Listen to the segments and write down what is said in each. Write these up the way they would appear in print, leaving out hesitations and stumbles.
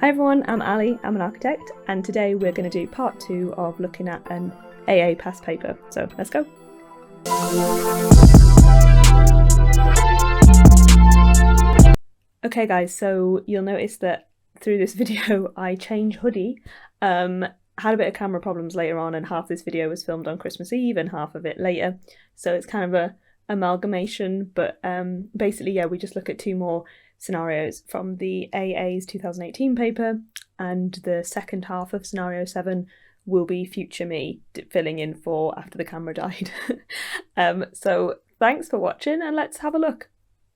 Hi everyone, I'm Ali, I'm an architect, and today we're going to do part 2 of looking at an AA past paper. So let's go. Okay guys, so you'll notice that through this video I change hoodie. Had a bit of camera problems later on, and half this video was filmed on Christmas Eve and half of it later, so it's kind of a amalgamation, but basically we just look at 2 more scenarios from the AA's 2018 paper, and the second half of scenario 7 will be future me filling in for after the camera died. So thanks for watching, and let's have a look.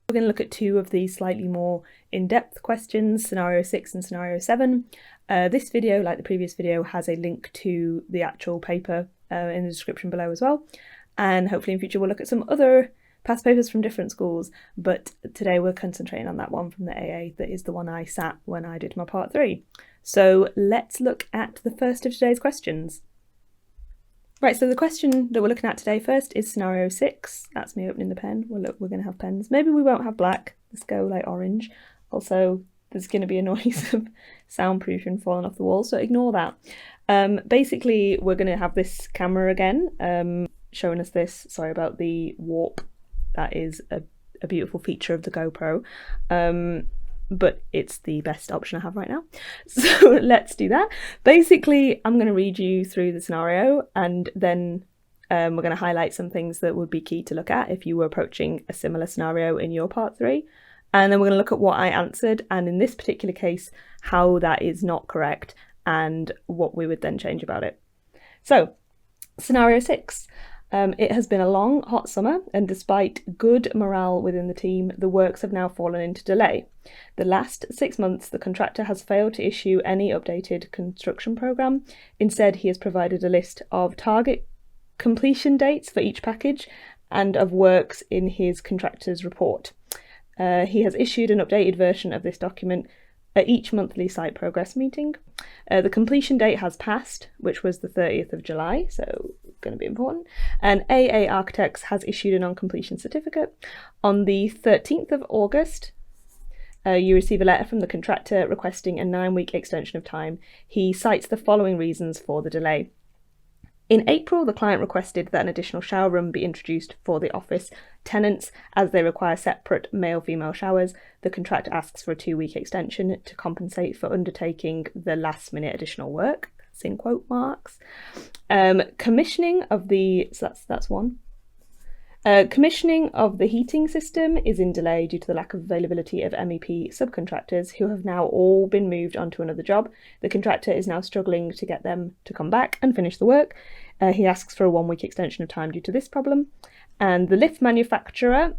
We're going to look at 2 of these slightly more in-depth questions, scenario 6 and scenario 7. This video, like the previous video, has a link to the actual paper in the description below as well, and hopefully in future we'll look at some other past papers from different schools, but today we're concentrating on that one from the AA that is the one I sat when I did my part 3. So let's look at the first of today's questions. Right, so the question that we're looking at today first is scenario 6. That's me opening the pen. Well, look, we're going to have pens. Maybe we won't have black. Let's go like orange. Also, there's going to be a noise of soundproofing falling off the wall, so ignore that. Basically, we're going to have this camera again, showing us this. Sorry about the warp. That is a beautiful feature of the GoPro, but it's the best option I have right now. So let's do that. Basically, I'm going to read you through the scenario, and then we're going to highlight some things that would be key to look at if you were approaching a similar scenario in your part 3. And then we're going to look at what I answered, and in this particular case, how that is not correct and what we would then change about it. So, scenario 6. It has been a long, hot summer, and despite good morale within the team, the works have now fallen into delay. The last 6 months, the contractor has failed to issue any updated construction programme. Instead, he has provided a list of target completion dates for each package and of works in his contractor's report. He has issued an updated version of this document at each monthly site progress meeting. The completion date has passed, which was the 30th of July, so going to be important. And AA Architects has issued a non-completion certificate. On the 13th of August, you receive a letter from the contractor requesting a 9-week extension of time. He cites the following reasons for the delay. In April, the client requested that an additional shower room be introduced for the office tenants as they require separate male-female showers. The contractor asks for a 2-week extension to compensate for undertaking the last-minute additional work. That's in quote marks. Commissioning of the... So that's one. Commissioning of the heating system is in delay due to the lack of availability of MEP subcontractors who have now all been moved onto another job. The contractor is now struggling to get them to come back and finish the work. He asks for a 1-week extension of time due to this problem. And the lift manufacturer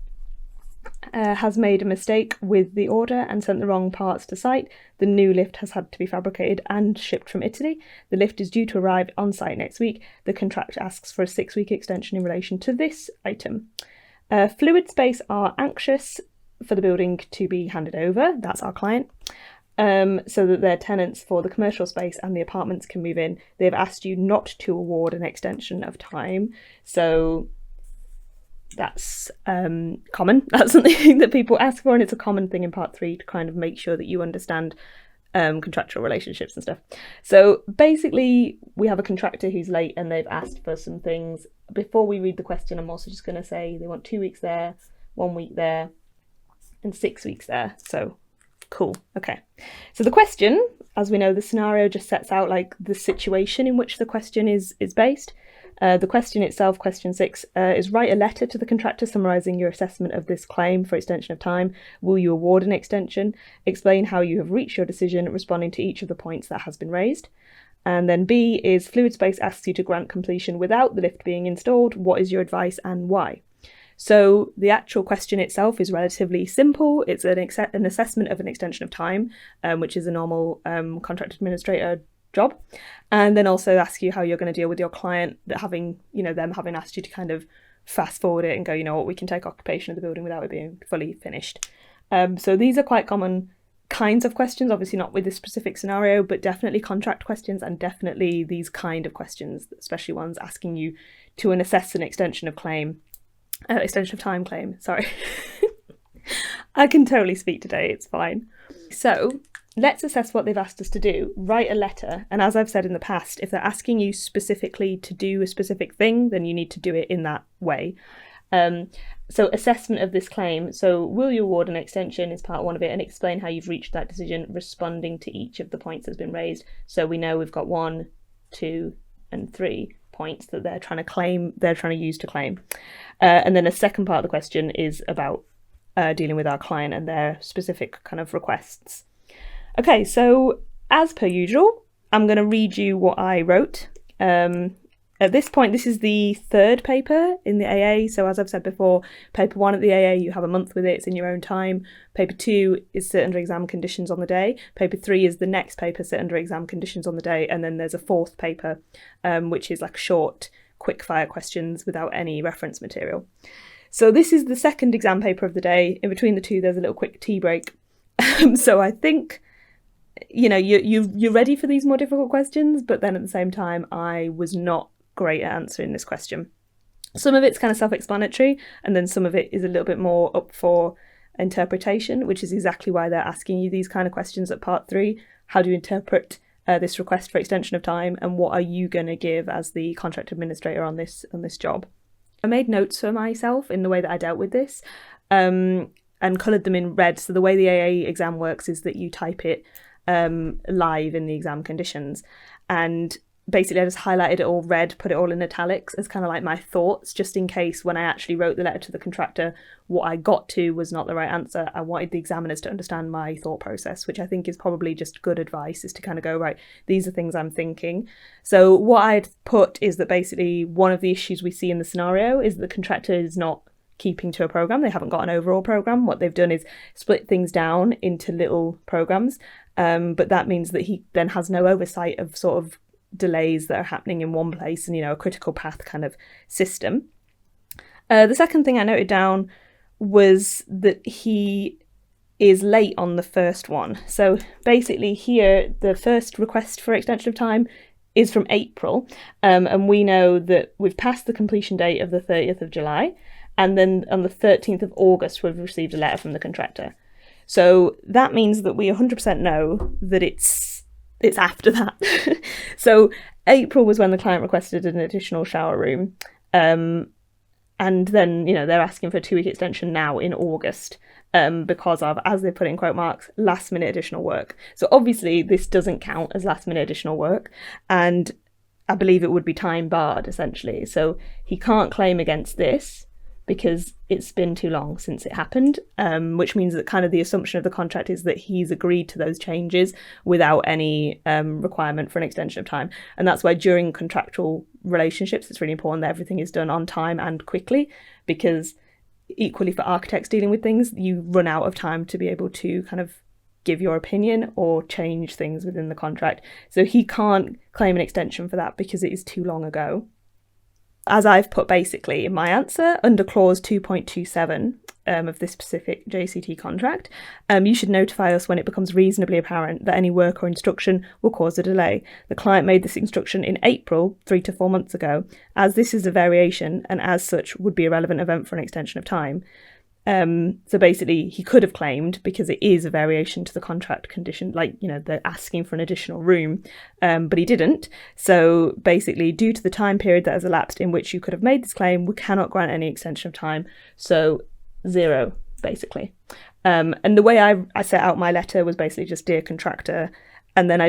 has made a mistake with the order and sent the wrong parts to site. The new lift has had to be fabricated and shipped from Italy. The lift is due to arrive on site next week. The contractor asks for a 6-week extension in relation to this item. Fluid Space are anxious for the building to be handed over. That's our client. So that their tenants for the commercial space and the apartments can move in. They've asked you not to award an extension of time. So that's common. That's something that people ask for, and it's a common thing in part 3 to kind of make sure that you understand contractual relationships and stuff. So basically, we have a contractor who's late and they've asked for some things. Before we read the question, I'm also just going to say they want 2 weeks there, 1 week there, and 6 weeks there. So cool. Okay. So the question, as we know, the scenario just sets out like the situation in which the question is based. The question itself, question 6, is write a letter to the contractor summarising your assessment of this claim for extension of time. Will you award an extension? Explain how you have reached your decision, responding to each of the points that has been raised. And then B is Fluid Space asks you to grant completion without the lift being installed. What is your advice and why? So the actual question itself is relatively simple. It's an assessment of an extension of time, which is a normal contract administrator job, and then also ask you how you're going to deal with your client that having asked you to kind of fast forward it and go, you know what, we can take occupation of the building without it being fully finished. So these are quite common kinds of questions, obviously not with this specific scenario, but definitely contract questions and definitely these kind of questions, especially ones asking you to assess an extension of time claim, sorry. I can totally speak today, it's fine. So let's assess what they've asked us to do. Write a letter. And as I've said in the past, if they're asking you specifically to do a specific thing, then you need to do it in that way. So assessment of this claim. So will you award an extension is part one of it, and explain how you've reached that decision, responding to each of the points that's been raised. So we know we've got 1, 2, and 3 points that they're trying to use to claim. And then a second part of the question is about dealing with our client and their specific kind of requests. Okay, so as per usual, I'm going to read you what I wrote. At this point, this is the third paper in the AA. So as I've said before, paper 1 at the AA, you have a month with it, it's in your own time. Paper 2 is sit under exam conditions on the day. Paper 3 is the next paper, sit under exam conditions on the day. And then there's a fourth paper, which is like short, quick fire questions without any reference material. So this is the second exam paper of the day. In between the two, there's a little quick tea break. So I think, you're ready for these more difficult questions, but then at the same time, I was not great at answering this question. Some of it's kind of self-explanatory, and then some of it is a little bit more up for interpretation, which is exactly why they're asking you these kind of questions at part 3. How do you interpret this request for extension of time, and what are you going to give as the contract administrator on this job? I made notes for myself in the way that I dealt with this, and coloured them in red. So the way the AA exam works is that you type it live in the exam conditions, and basically I just highlighted it all red, put it all in italics as kind of like my thoughts, just in case when I actually wrote the letter to the contractor, what I got to was not the right answer. I wanted the examiners to understand my thought process, which I think is probably just good advice, is to kind of go, right, these are things I'm thinking. So what I'd put is that basically one of the issues we see in the scenario is that the contractor is not keeping to a program. They haven't got an overall program. What they've done is split things down into little programs, but that means that he then has no oversight of sort of delays that are happening in one place, and a critical path kind of system. The second thing I noted down was that he is late on the first one. So basically here, the first request for extension of time is from April, and we know that we've passed the completion date of the 30th of July, and then on the 13th of August we've received a letter from the contractor. So that means that we 100% know that it's after that. So April was when the client requested an additional shower room, and then they're asking for a 2-week extension now in August, because of, as they put it in quote marks, last minute additional work. So obviously this doesn't count as last minute additional work, and I believe it would be time barred essentially. So he can't claim against this because it's been too long since it happened, which means that kind of the assumption of the contract is that he's agreed to those changes without any requirement for an extension of time. And that's why during contractual relationships, it's really important that everything is done on time and quickly, because equally for architects dealing with things, you run out of time to be able to kind of give your opinion or change things within the contract. So he can't claim an extension for that because it is too long ago. As I've put basically in my answer, under clause 2.27 of this specific JCT contract, you should notify us when it becomes reasonably apparent that any work or instruction will cause a delay. The client made this instruction in April, 3 to 4 months ago, as this is a variation and as such would be a relevant event for an extension of time. So basically he could have claimed, because it is a variation to the contract condition, they're asking for an additional room, but he didn't. So basically, due to the time period that has elapsed in which you could have made this claim, we cannot grant any extension of time. So 0, basically. And the way I set out my letter was basically just, dear contractor. And then I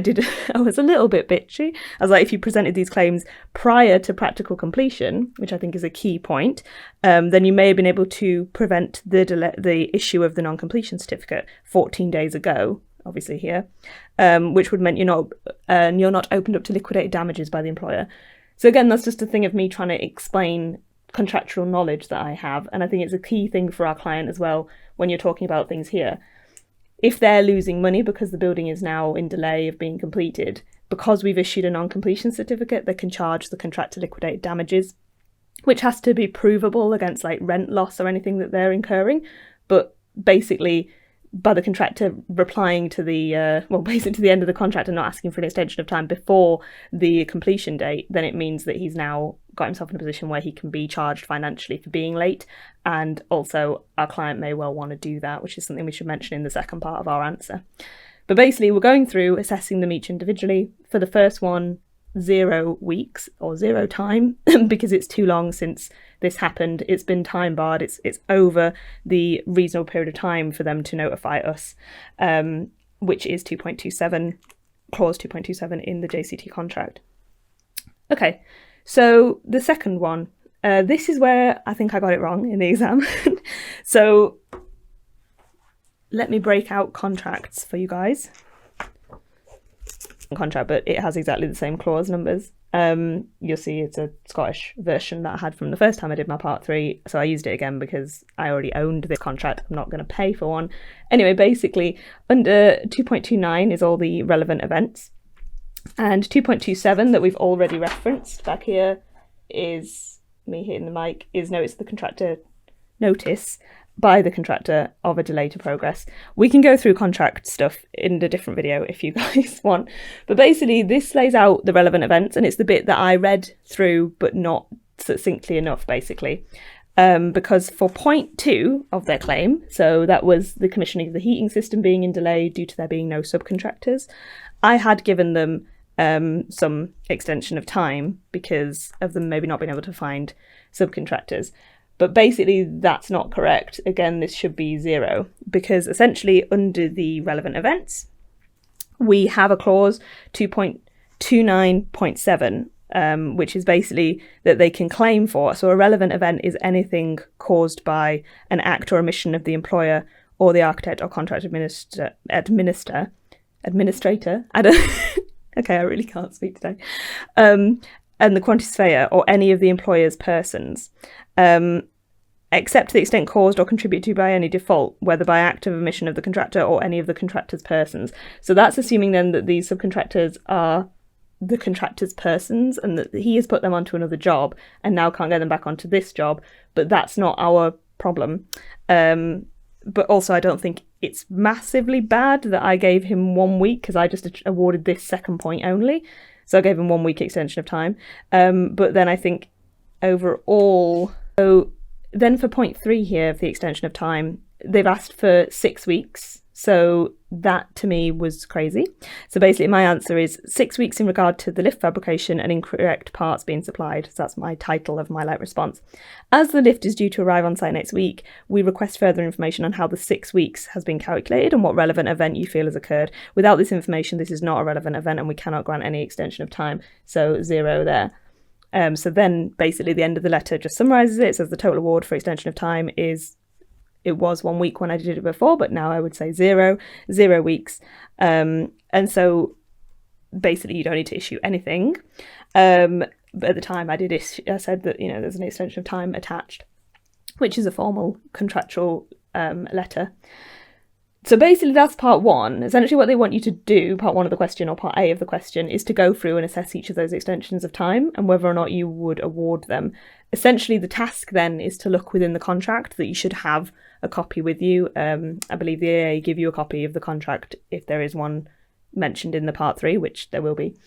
was a little bit bitchy. I was like, if you presented these claims prior to practical completion, which I think is a key point, then you may have been able to prevent the issue of the non-completion certificate 14 days ago, obviously here, which would mean you're not opened up to liquidated damages by the employer. So again, that's just a thing of me trying to explain contractual knowledge that I have. And I think it's a key thing for our client as well when you're talking about things here. If they're losing money because the building is now in delay of being completed, because we've issued a non-completion certificate, they can charge the contractor liquidated damages, which has to be provable against rent loss or anything that they're incurring. But basically, by the contractor replying to basically to the end of the contract and not asking for an extension of time before the completion date, then it means that he's now got himself in a position where he can be charged financially for being late. And also our client may well want to do that, which is something we should mention in the second part of our answer. But basically, we're going through assessing them each individually. For the first one, 0 weeks or 0 time because it's too long since this happened. It's been time barred. It's over the reasonable period of time for them to notify us, which is 2.27, clause 2.27 in the JCT contract. Okay, so the second one, this is where I think I got it wrong in the exam. So let me break out contracts for you guys. Contract, but it has exactly the same clause numbers. You'll see it's a Scottish version that I had from the first time I did my part 3, so I used it again because I already owned this contract. I'm not going to pay for one. Anyway, basically under 2.29 is all the relevant events, and 2.27 that we've already referenced back here is me hitting the mic, is notice the contractor notice by the contractor of a delay to progress. We can go through contract stuff in a different video if you guys want, but basically this lays out the relevant events, and it's the bit that I read through but not succinctly enough, basically, because for point 2 of their claim, so that was the commissioning of the heating system being in delay due to there being no subcontractors, I had given them some extension of time because of them maybe not being able to find subcontractors. But basically that's not correct. Again, this should be 0 because essentially under the relevant events, we have a clause 2.29.7, which is basically that they can claim for. So a relevant event is anything caused by an act or omission of the employer or the architect or contract administrator. I don't. Okay, I really can't speak today. And the quantity surveyor or any of the employer's persons. Except to the extent caused or contributed to by any default, whether by act of omission of the contractor or any of the contractor's persons. So that's assuming then that these subcontractors are the contractor's persons and that he has put them onto another job and now can't get them back onto this job, but that's not our problem. But also I don't think it's massively bad that I gave him 1 week because I just awarded this second point only. So I gave him 1 week extension of time. But then I think overall, so then for point 3 here of the extension of time, they've asked for 6 weeks. So that to me was crazy. So basically my answer is 6 weeks in regard to the lift fabrication and incorrect parts being supplied. So that's my title of my light response. As the lift is due to arrive on site next week, we request further information on how the 6 weeks has been calculated and what relevant event you feel has occurred. Without this information, this is not a relevant event and we cannot grant any extension of time. So 0 there. So then basically the end of the letter just summarises it. It says the total award for extension of time is, it was 1 week when I did it before, but now I would say 0 weeks. And so basically you don't need to issue anything. But at the time I said that, you know, there's an extension of time attached, which is a formal contractual letter. So basically that's part 1. Essentially what they want you to do, part 1 of the question or part A of the question, is to go through and assess each of those extensions of time and whether or not you would award them. Essentially the task then is to look within the contract that you should have a copy with you. I believe the AA give you a copy of the contract if there is one mentioned in the part 3, which there will be,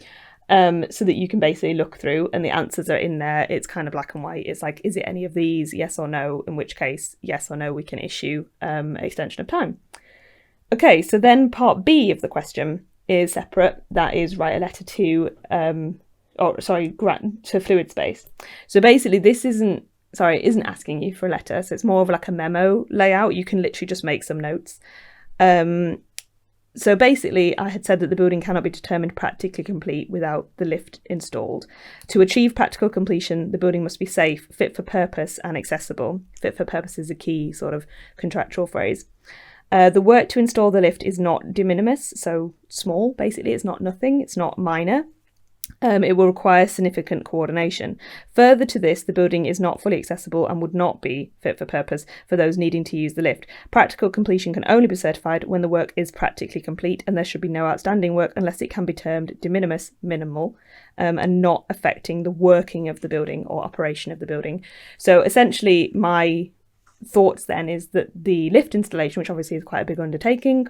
so that you can basically look through and the answers are in there. It's kind of black and white. It's like, is it any of these, yes or no, in which case yes or no we can issue extension of time. Okay, so then part B of the question is separate. That is write a letter to grant to Fluid Space. So basically this isn't asking you for a letter, so it's more of like a memo layout. You can literally just make some notes. So basically I had said that the building cannot be determined practically complete without the lift installed. To achieve practical completion, the building must be safe, fit for purpose and accessible. Fit for purpose is a key sort of contractual phrase. The work to install the lift is not de minimis, so small, basically. It's not nothing, it's not minor. It will require significant coordination. Further to this, the building is not fully accessible and would not be fit for purpose for those needing to use the lift. Practical completion can only be certified when the work is practically complete, and there should be no outstanding work unless it can be termed de minimis, minimal, and not affecting the working of the building or operation of the building. So essentially my thoughts then is that the lift installation, which obviously is quite a big undertaking,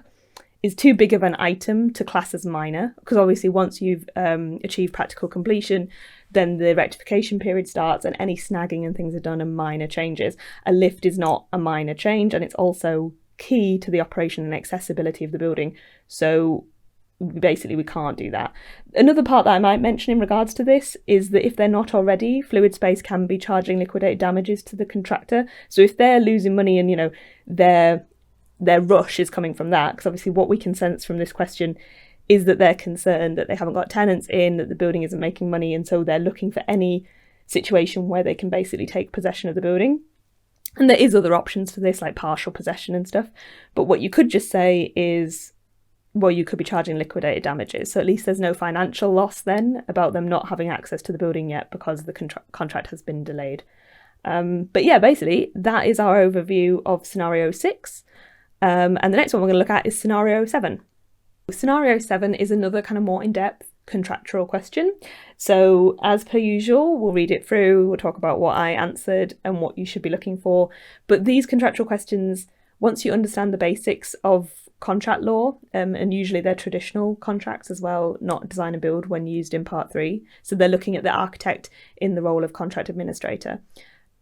is too big of an item to class as minor, because obviously once you've achieved practical completion, then the rectification period starts and any snagging and things are done and minor changes. A lift is not a minor change, and it's also key to the operation and accessibility of the building. So basically we can't do that. Another part that I might mention in regards to this is that if they're not already, Fluid Space can be charging liquidated damages to the contractor. So if they're losing money and, you know, their rush is coming from that, because obviously what we can sense from this question is that they're concerned that they haven't got tenants in, that the building isn't making money, and so they're looking for any situation where they can basically take possession of the building. And there is other options for this, like partial possession and stuff. But what you could just say is, well, you could be charging liquidated damages. So at least there's no financial loss then about them not having access to the building yet because the contract has been delayed. But yeah, basically, that is our overview of scenario 6. And the next one we're going to look at is scenario 7. Scenario 7 is another kind of more in-depth contractual question. So as per usual, we'll read it through, we'll talk about what I answered and what you should be looking for. But these contractual questions, once you understand the basics of contract law, and usually they're traditional contracts as well, not design and build when used in part 3. So they're looking at the architect in the role of contract administrator.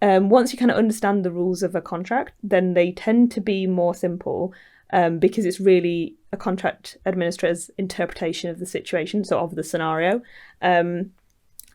Once you kind of understand the rules of a contract, then they tend to be more simple, because it's really a contract administrator's interpretation of the situation, so of the scenario, and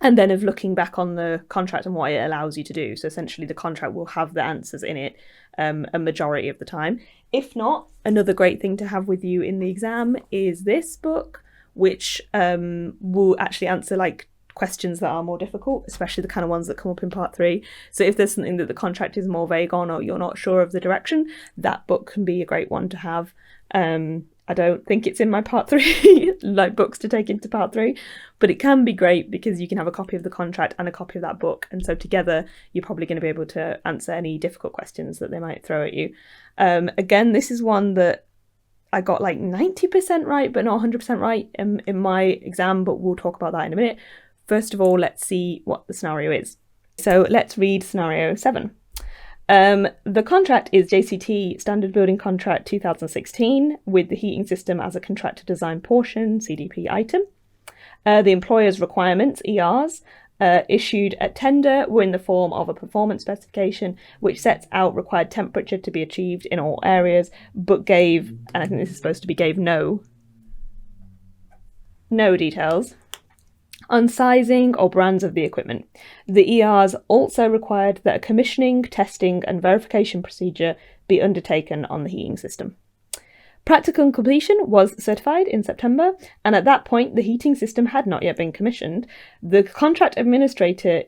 then of looking back on the contract and what it allows you to do. So essentially the contract will have the answers in it a majority of the time. If not, another great thing to have with you in the exam is this book, which will actually answer like questions that are more difficult, especially the kind of ones that come up in part 3. So if there's something that the contract is more vague on or you're not sure of the direction, that book can be a great one to have. I don't think it's in my part 3 like books to take into part 3, but it can be great because you can have a copy of the contract and a copy of that book, and so together you're probably going to be able to answer any difficult questions that they might throw at you. Again, this is one that I got like 90% right but not 100% right in my exam, but we'll talk about that in a minute. First of all, let's see what the scenario is. So let's read scenario 7. The contract is JCT Standard Building Contract 2016 with the heating system as a contractor design portion, CDP item. The employer's requirements, ERs, issued at tender were in the form of a performance specification which sets out required temperature to be achieved in all areas, but gave, and I think this is supposed to be gave no details on sizing or brands of the equipment. The ERs also required that a commissioning, testing and verification procedure be undertaken on the heating system. Practical completion was certified in September, and at that point the heating system had not yet been commissioned. The contract administrator,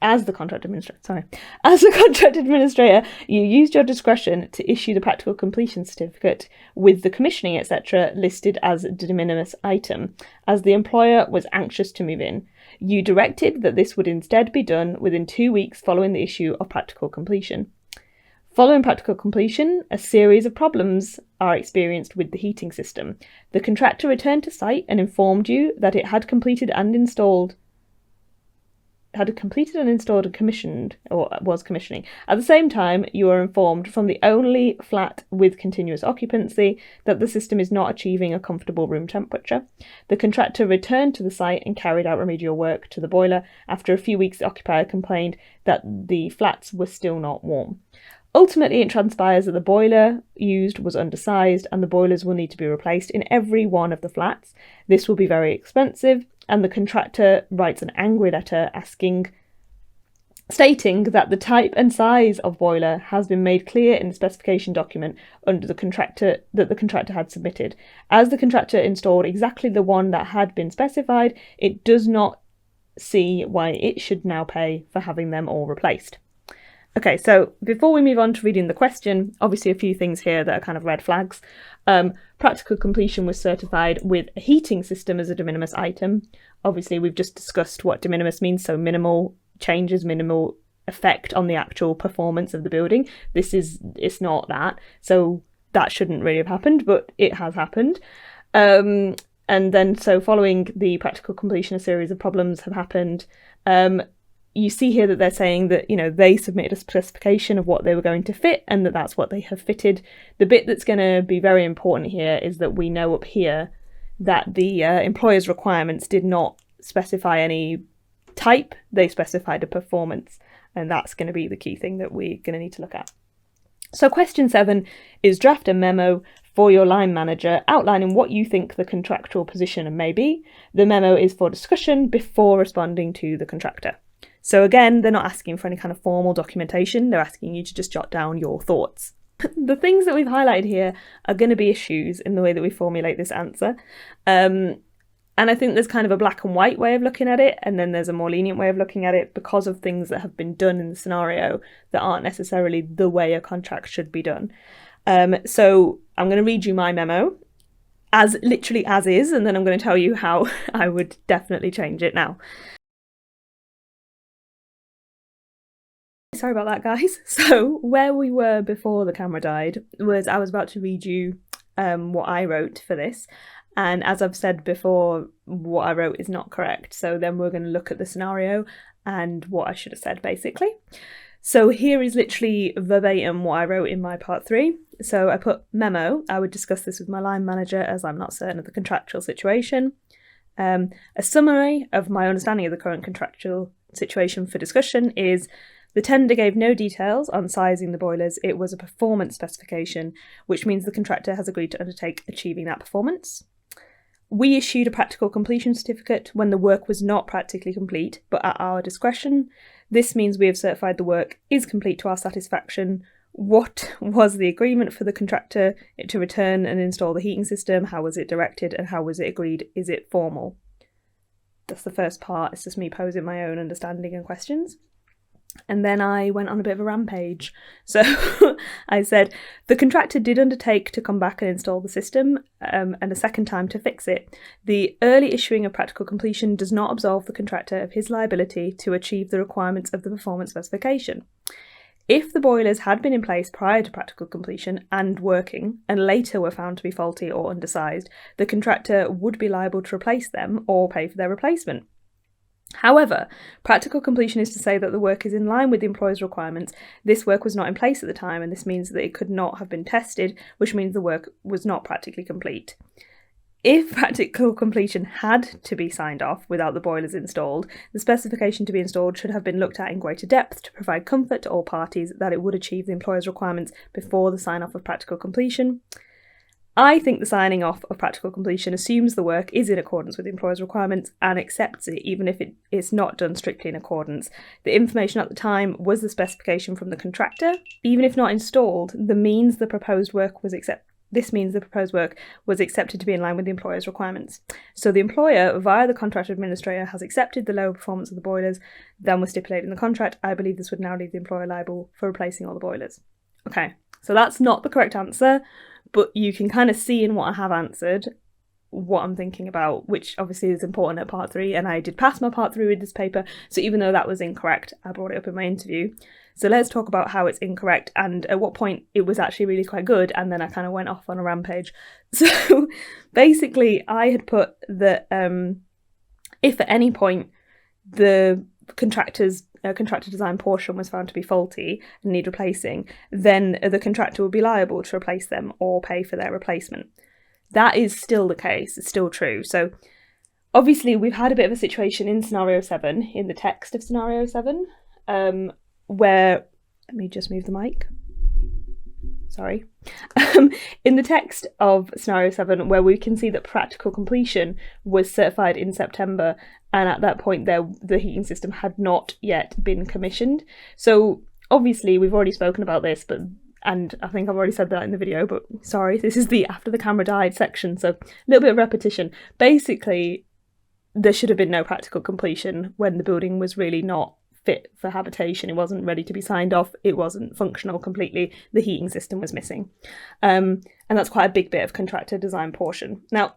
as the contract administrator, you used your discretion to issue the practical completion certificate with the commissioning, etc., listed as a de minimis item, as the employer was anxious to move in. You directed that this would instead be done within 2 weeks following the issue of practical completion. Following practical completion, a series of problems are experienced with the heating system. The contractor returned to site and informed you that it had completed and installed and commissioned, or was commissioning. At the same time, you are informed from the only flat with continuous occupancy that the system is not achieving a comfortable room temperature. The contractor returned to the site and carried out remedial work to the boiler. After a few weeks, the occupier complained that the flats were still not warm. Ultimately, it transpires that the boiler used was undersized and the boilers will need to be replaced in every one of the flats. This will be very expensive, and the contractor writes an angry letter stating that the type and size of boiler has been made clear in the specification document under the contractor had submitted. As the contractor installed exactly the one that had been specified, it does not see why it should now pay for having them all replaced. Okay, so before we move on to reading the question, obviously a few things here that are kind of red flags. Practical completion was certified with a heating system as a de minimis item. Obviously, we've just discussed what de minimis means, so minimal changes, minimal effect on the actual performance of the building. It's not that, so that shouldn't really have happened, but it has happened. And then, so following the practical completion, a series of problems have happened. You see here that they're saying that, they submitted a specification of what they were going to fit and that that's what they have fitted. The bit that's going to be very important here is that we know up here that the employer's requirements did not specify any type, they specified a performance, and that's going to be the key thing that we're going to need to look at. So question 7 is draft a memo for your line manager outlining what you think the contractual position may be. The memo is for discussion before responding to the contractor. So again, they're not asking for any kind of formal documentation, they're asking you to just jot down your thoughts. The things that we've highlighted here are going to be issues in the way that we formulate this answer. And I think there's kind of a black and white way of looking at it, and then there's a more lenient way of looking at it because of things that have been done in the scenario that aren't necessarily the way a contract should be done. So I'm going to read you my memo as literally as is, and then I'm going to tell you how I would definitely change it now. Sorry about that, guys. So where we were before the camera died was I was about to read you what I wrote for this. And as I've said before, what I wrote is not correct. So then we're going to look at the scenario and what I should have said, basically. So here is literally verbatim what I wrote in my part 3. So I put memo. I would discuss this with my line manager as I'm not certain of the contractual situation. A summary of my understanding of the current contractual situation for discussion is: the tender gave no details on sizing the boilers. It was a performance specification, which means the contractor has agreed to undertake achieving that performance. We issued a practical completion certificate when the work was not practically complete, but at our discretion. This means we have certified the work is complete to our satisfaction. What was the agreement for the contractor to return and install the heating system? How was it directed and how was it agreed? Is it formal? That's the first part. It's just me posing my own understanding and questions. And then I went on a bit of a rampage. So I said, the contractor did undertake to come back and install the system and a second time to fix it. The early issuing of practical completion does not absolve the contractor of his liability to achieve the requirements of the performance specification. If the boilers had been in place prior to practical completion and working and later were found to be faulty or undersized, the contractor would be liable to replace them or pay for their replacement. However, practical completion is to say that the work is in line with the employer's requirements. This work was not in place at the time, and this means that it could not have been tested, which means the work was not practically complete. If practical completion had to be signed off without the boilers installed, the specification to be installed should have been looked at in greater depth to provide comfort to all parties that it would achieve the employer's requirements before the sign-off of practical completion. I think the signing off of practical completion assumes the work is in accordance with the employer's requirements and accepts it even if it is not done strictly in accordance. The information at the time was the specification from the contractor. Even if not installed, this means the proposed work was accepted to be in line with the employer's requirements. So the employer, via the contract administrator, has accepted the lower performance of the boilers than was stipulated in the contract. I believe this would now leave the employer liable for replacing all the boilers. Okay, so that's not the correct answer, but you can kind of see in what I have answered what I'm thinking about, which obviously is important at part 3, and I did pass my part 3 with this paper, so even though that was incorrect, I brought it up in my interview. So let's talk about how it's incorrect and at what point it was actually really quite good, and then I kind of went off on a rampage. So basically I had put that if at any point the contractor design portion was found to be faulty and need replacing, then the contractor would be liable to replace them or pay for their replacement. That is still the case, it's still true. So obviously we've had a bit of a situation in scenario 7, in the text of scenario 7, where, let me just move the mic. Sorry. In the text of scenario 7, where we can see that practical completion was certified in September, and at that point the heating system had not yet been commissioned. So obviously we've already spoken about this, and I think I've already said that in the video, but sorry, this is the after the camera died section, so a little bit of repetition. Basically, there should have been no practical completion when the building was really not fit for habitation. It wasn't ready to be signed off. It wasn't functional completely. The heating system was missing. And that's quite a big bit of contractor design portion. Now,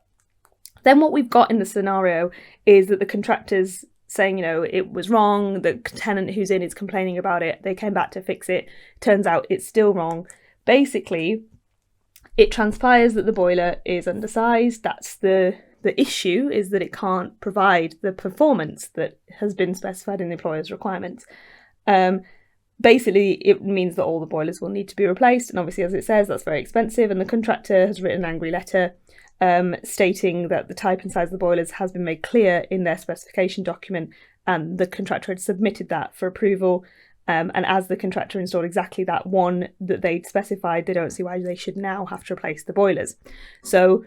then what we've got in the scenario is that the contractor's saying, it was wrong. The tenant who's in is complaining about it. They came back to fix it. Turns out it's still wrong. Basically, it transpires that the boiler is undersized. That's the issue, is that it can't provide the performance that has been specified in the employer's requirements. Basically, it means that all the boilers will need to be replaced, and obviously, as it says, that's very expensive, and the contractor has written an angry letter stating that the type and size of the boilers has been made clear in their specification document, and the contractor had submitted that for approval, And as the contractor installed exactly that one that they'd specified, they don't see why they should now have to replace the boilers. So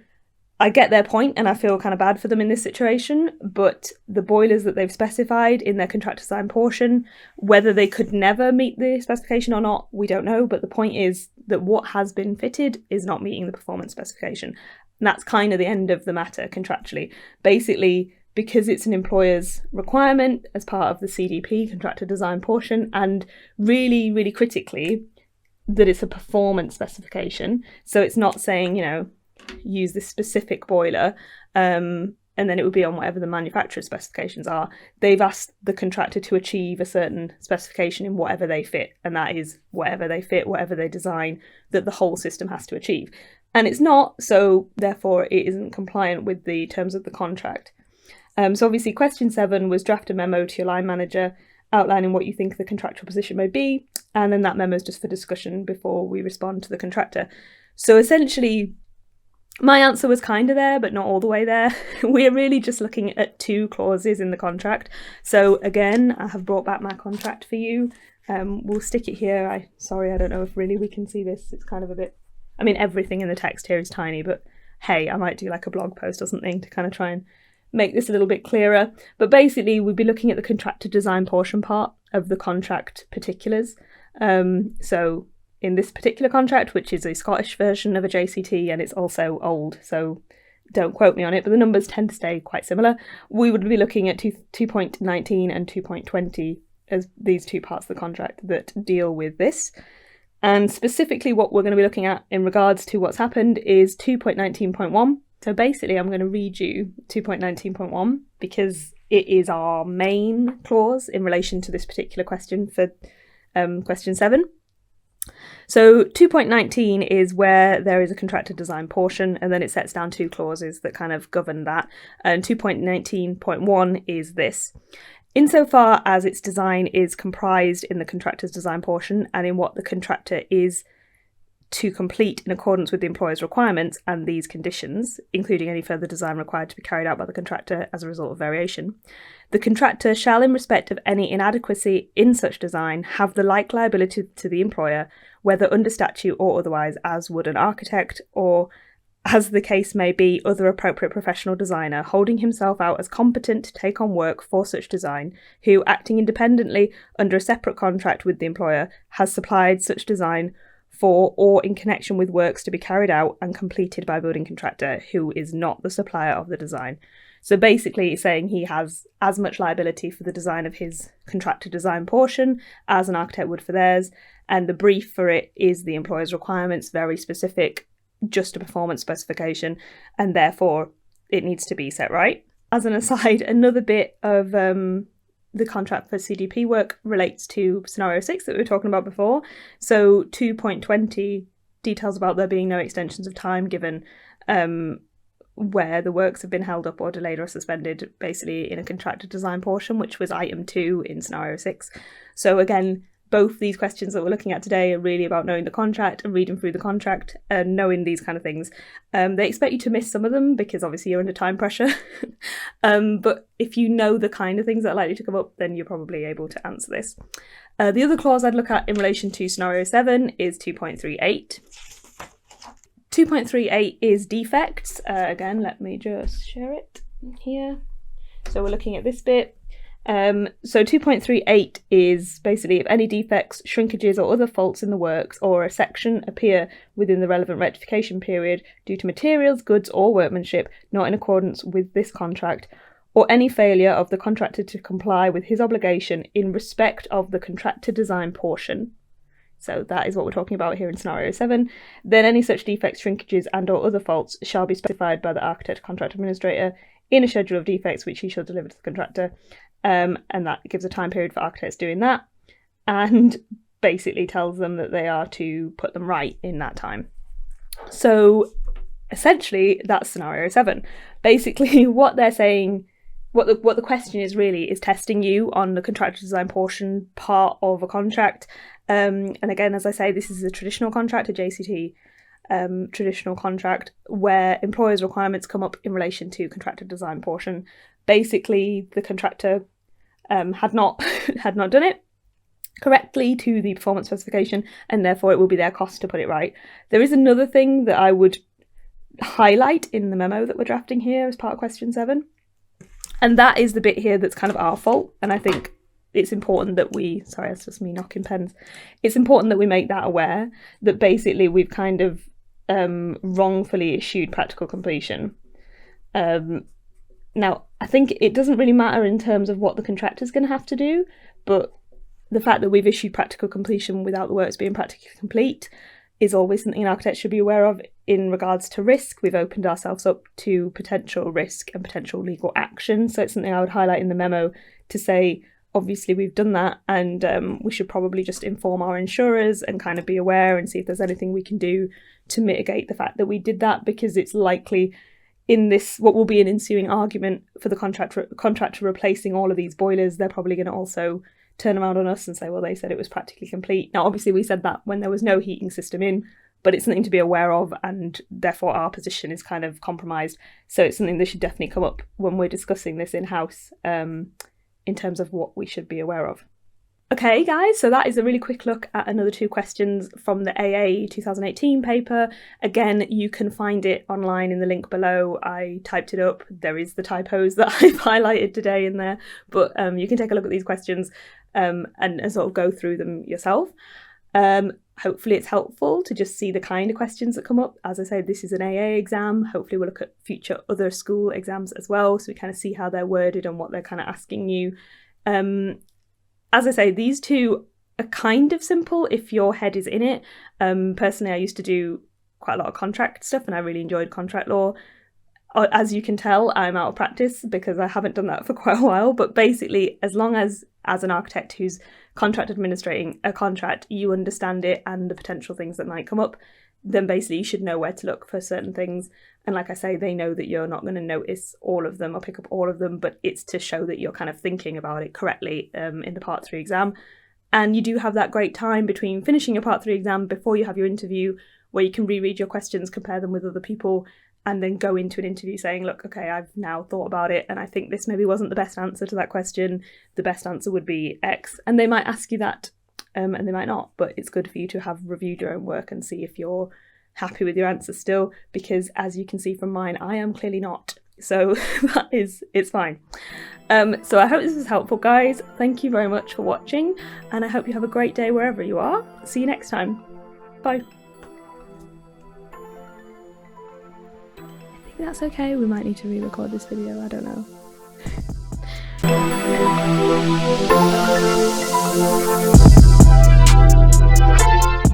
I get their point and I feel kind of bad for them in this situation, but the boilers that they've specified in their contract design portion, whether they could never meet the specification or not, we don't know. But the point is that what has been fitted is not meeting the performance specification. And that's kind of the end of the matter contractually. Basically, because it's an employer's requirement as part of the CDP, contractor design portion, and really, really critically, that it's a performance specification. So it's not saying, use this specific boiler, and then it would be on whatever the manufacturer's specifications are. They've asked the contractor to achieve a certain specification in whatever they fit, and that is whatever they fit, whatever they design, that the whole system has to achieve. And it's not, so therefore it isn't compliant with the terms of the contract. So obviously question 7 was draft a memo to your line manager outlining what you think the contractual position may be, and then that memo is just for discussion before we respond to the contractor. So essentially, my answer was kind of there, but not all the way there. We're really just looking at 2 clauses in the contract. So again, I have brought back my contract for you. We'll stick it here. I don't know if really we can see this. It's kind of a bit, everything in the text here is tiny, but hey, I might do like a blog post or something to kind of try and make this a little bit clearer. But basically, we'd be looking at the contractor design portion part of the contract particulars. So in this particular contract, which is a Scottish version of a JCT, and it's also old, so don't quote me on it, but the numbers tend to stay quite similar. We would be looking at 2.19 and 2.20 as these 2 parts of the contract that deal with this. And specifically what we're going to be looking at in regards to what's happened is 2.19.1. So basically I'm going to read you 2.19.1 because it is our main clause in relation to this particular question for question 7. So 2.19 is where there is a contractor design portion, and then it sets down 2 clauses that kind of govern that. And 2.19.1 is this. Insofar as its design is comprised in the contractor's design portion and in what the contractor is to complete in accordance with the employer's requirements and these conditions, including any further design required to be carried out by the contractor as a result of variation, the contractor shall, in respect of any inadequacy in such design, have the like liability to the employer, whether under statute or otherwise, as would an architect or, as the case may be, other appropriate professional designer, holding himself out as competent to take on work for such design, who, acting independently under a separate contract with the employer, has supplied such design for or in connection with works to be carried out and completed by a building contractor who is not the supplier of the design. So basically it's saying he has as much liability for the design of his contractor design portion as an architect would for theirs, and the brief for it is the employer's requirements, very specific, just a performance specification, and therefore it needs to be set right. As an aside, another bit of the contract for CDP work relates to scenario 6 that we were talking about before. So 2.20 details about there being no extensions of time given where the works have been held up or delayed or suspended, basically in a contractor design portion, which was item 2 in scenario 6. So again, both these questions that we're looking at today are really about knowing the contract and reading through the contract and knowing these kind of things. They expect you to miss some of them because obviously you're under time pressure. But if you know the kind of things that are likely to come up, then you're probably able to answer this. The other clause I'd look at in relation to scenario 7 is 2.38. 2.38 is defects. Again, let me just share it here. So we're looking at this bit. So 2.38 is basically if any defects, shrinkages or other faults in the works or a section appear within the relevant rectification period due to materials, goods or workmanship not in accordance with this contract, or any failure of the contractor to comply with his obligation in respect of the contractor design portion. So that is what we're talking about here in scenario 7. Then any such defects, shrinkages and or other faults shall be specified by the architect contract administrator in a schedule of defects which he shall deliver to the contractor. And that gives a time period for architects doing that and basically tells them that they are to put them right in that time. So essentially that's scenario 7. Basically what they're saying, what the question is really is testing you on the contractor design portion part of a contract. And again, as I say, this is a traditional contract, a JCT traditional contract where employers' requirements come up in relation to contractor design portion. Basically, the contractor had not done it, correctly to the performance specification, and therefore it will be their cost to put it right. There is another thing that I would highlight in the memo that we're drafting here as part of question 7, and that is the bit here that's kind of our fault, and I think it's important that we, sorry, that's just me knocking pens, it's important that we make that aware, that basically we've kind of wrongfully issued practical completion. Now, I think it doesn't really matter in terms of what the contractor's going to have to do, but the fact that we've issued practical completion without the works being practically complete is always something an architect should be aware of. In regards to risk, we've opened ourselves up to potential risk and potential legal action. So it's something I would highlight in the memo to say, obviously we've done that, and we should probably just inform our insurers and kind of be aware and see if there's anything we can do to mitigate the fact that we did that, because it's likely in this, what will be an ensuing argument for the contractor replacing all of these boilers, they're probably going to also turn around on us and say, well, they said it was practically complete. Now, obviously we said that when there was no heating system in, but it's something to be aware of, and therefore our position is kind of compromised. So it's something that should definitely come up when we're discussing this in-house, in terms of what we should be aware of. Okay guys, so that is a really quick look at another 2 questions from the AA 2018 paper. Again, you can find it online in the link below. I typed it up. There is the typos that I've highlighted today in there, but you can take a look at these questions and sort of go through them yourself. Hopefully it's helpful to just see the kind of questions that come up. As I said, this is an AA exam. Hopefully we'll look at future other school exams as well, so we kind of see how they're worded and what they're kind of asking you. As I say, these 2 are kind of simple if your head is in it. Personally, I used to do quite a lot of contract stuff and I really enjoyed contract law. As you can tell, I'm out of practice because I haven't done that for quite a while, but basically, as long as an architect who's contract administrating a contract, you understand it and the potential things that might come up, then basically you should know where to look for certain things. And like I say, they know that you're not going to notice all of them or pick up all of them, but it's to show that you're kind of thinking about it correctly in the Part 3 exam. And you do have that great time between finishing your Part 3 exam before you have your interview, where you can reread your questions, compare them with other people, and then go into an interview saying, look, okay, I've now thought about it, and I think this maybe wasn't the best answer to that question. The best answer would be X. And they might ask you that, and they might not, but it's good for you to have reviewed your own work and see if you're happy with your answer still, because as you can see from mine, I am clearly not. So it's fine. So I hope this was helpful, guys. Thank you very much for watching, and I hope you have a great day wherever you are. See you next time. Bye. I think that's okay. We might need to re-record this video. I don't know.